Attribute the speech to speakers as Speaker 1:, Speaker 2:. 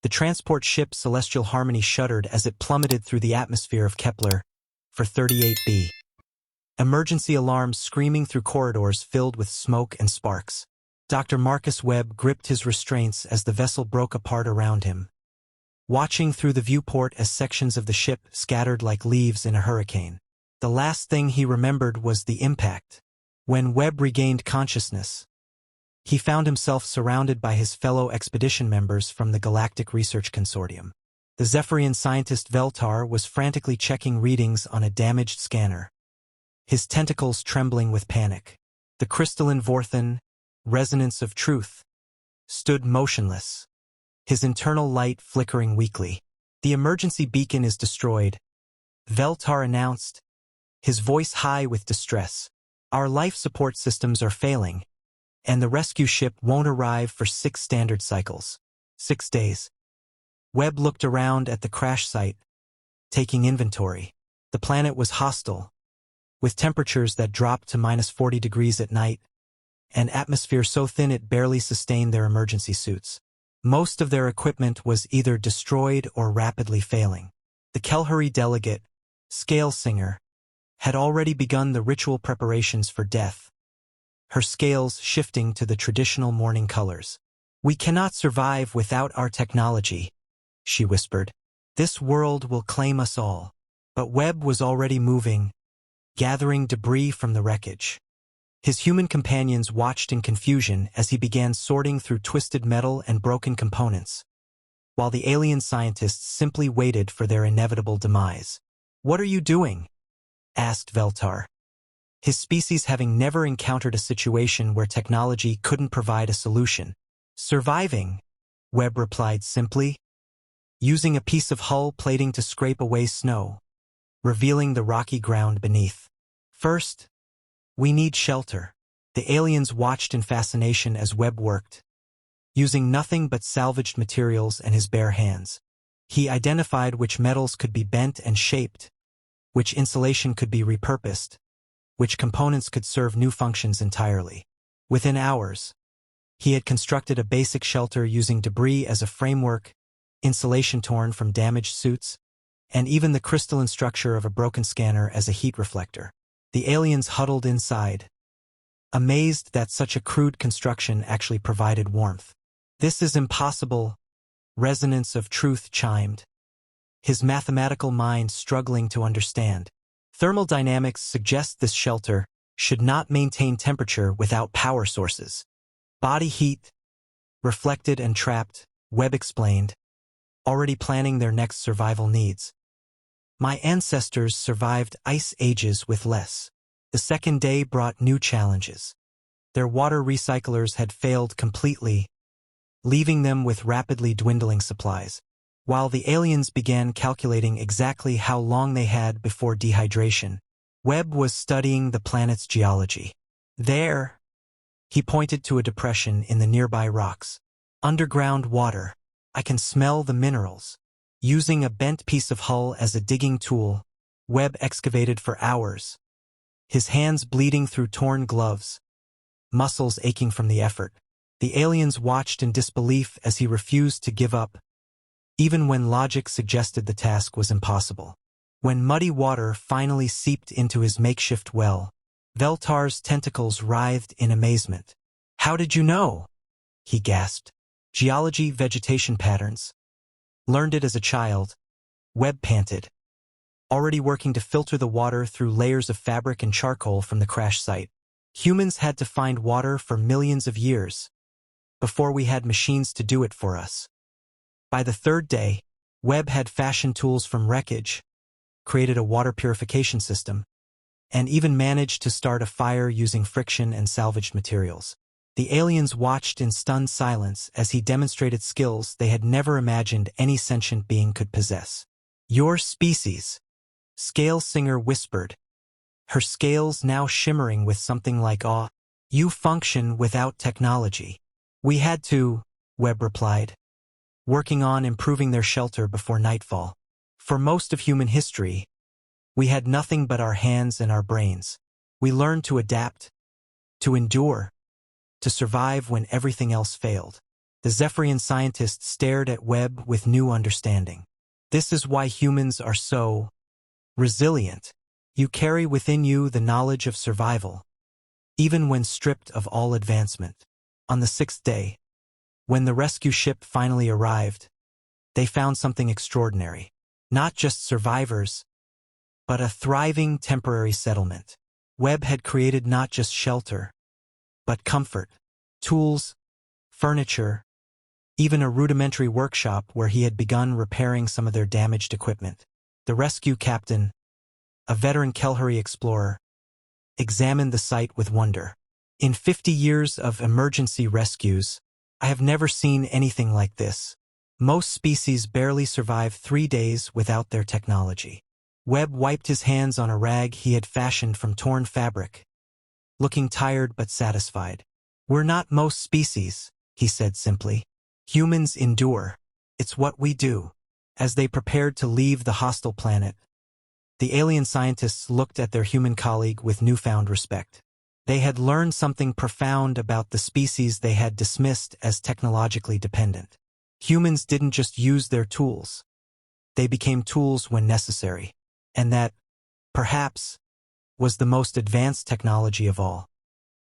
Speaker 1: The transport ship Celestial Harmony shuddered as it plummeted through the atmosphere of Kepler for 38b. Emergency alarms screaming through corridors filled with smoke and sparks. Dr. Marcus Webb gripped his restraints as the vessel broke apart around him, watching through the viewport as sections of the ship scattered like leaves in a hurricane. The last thing he remembered was the impact. When Webb regained consciousness, he found himself surrounded by his fellow expedition members from the Galactic Research Consortium. The Zephyrian scientist Veltar was frantically checking readings on a damaged scanner, his tentacles trembling with panic. The crystalline Vorthan, resonance of truth, stood motionless, his internal light flickering weakly. "The emergency beacon is destroyed," Veltar announced, his voice high with distress. "Our life support systems are failing, and the rescue ship won't arrive for 6 standard cycles. 6 days. Webb looked around at the crash site, taking inventory. The planet was hostile, with temperatures that dropped to -40 degrees at night, and atmosphere so thin it barely sustained their emergency suits. Most of their equipment was either destroyed or rapidly failing. The Kelhari delegate, Scale Singer, had already begun the ritual preparations for death, her scales shifting to the traditional mourning colors. "We cannot survive without our technology," she whispered. "This world will claim us all." But Webb was already moving, gathering debris from the wreckage. His human companions watched in confusion as he began sorting through twisted metal and broken components, while the alien scientists simply waited for their inevitable demise. "What are you doing?" asked Veltar, his species having never encountered a situation where technology couldn't provide a solution. "Surviving," Webb replied simply, using a piece of hull plating to scrape away snow, revealing the rocky ground beneath. "First, we need shelter." The aliens watched in fascination as Webb worked, using nothing but salvaged materials and his bare hands. He identified which metals could be bent and shaped, which insulation could be repurposed, which components could serve new functions entirely. Within hours, he had constructed a basic shelter using debris as a framework, insulation torn from damaged suits, and even the crystalline structure of a broken scanner as a heat reflector. The aliens huddled inside, amazed that such a crude construction actually provided warmth. "This is impossible," Resonance of Truth chimed, his mathematical mind struggling to understand. "Thermal dynamics suggest this shelter should not maintain temperature without power sources. Body heat, reflected and trapped," Webb explained, already planning their next survival needs. "My ancestors survived ice ages with less." The second day brought new challenges. Their water recyclers had failed completely, leaving them with rapidly dwindling supplies. While the aliens began calculating exactly how long they had before dehydration, Webb was studying the planet's geology. "There," he pointed to a depression in the nearby rocks. "Underground water. I can smell the minerals." Using a bent piece of hull as a digging tool, Webb excavated for hours, his hands bleeding through torn gloves, muscles aching from the effort. The aliens watched in disbelief as he refused to give up, even when logic suggested the task was impossible. When muddy water finally seeped into his makeshift well, Veltar's tentacles writhed in amazement. "How did you know?" he gasped. "Geology, vegetation patterns. Learned it as a child," Webb panted, already working to filter the water through layers of fabric and charcoal from the crash site. "Humans had to find water for millions of years, before we had machines to do it for us." By the third day, Webb had fashioned tools from wreckage, created a water purification system, and even managed to start a fire using friction and salvaged materials. The aliens watched in stunned silence as he demonstrated skills they had never imagined any sentient being could possess. "Your species," Scale Singer whispered, her scales now shimmering with something like awe. "You function without technology." "We had to," Webb replied, working on improving their shelter before nightfall. "For most of human history, we had nothing but our hands and our brains. We learned to adapt, to endure, to survive when everything else failed. The Zephyrian scientists stared at Webb with new understanding. This is why humans are so resilient. You carry within you the knowledge of survival, even when stripped of all advancement. On the sixth day, when the rescue ship finally arrived, they found something extraordinary. Not just survivors, but a thriving temporary settlement. Webb had created not just shelter, but comfort, tools, furniture, even a rudimentary workshop where he had begun repairing some of their damaged equipment. The rescue captain, a veteran Kelhari explorer, examined the site with wonder. In 50 years of emergency rescues, I have never seen anything like this. Most species barely survive 3 days without their technology. Webb wiped his hands on a rag he had fashioned from torn fabric, looking tired but satisfied. We're not most species, he said simply. Humans endure. It's what we do. As they prepared to leave the hostile planet, the alien scientists looked at their human colleague with newfound respect. They had learned something profound about the species they had dismissed as technologically dependent. Humans didn't just use their tools. They became tools when necessary. And that, perhaps, was the most advanced technology of all.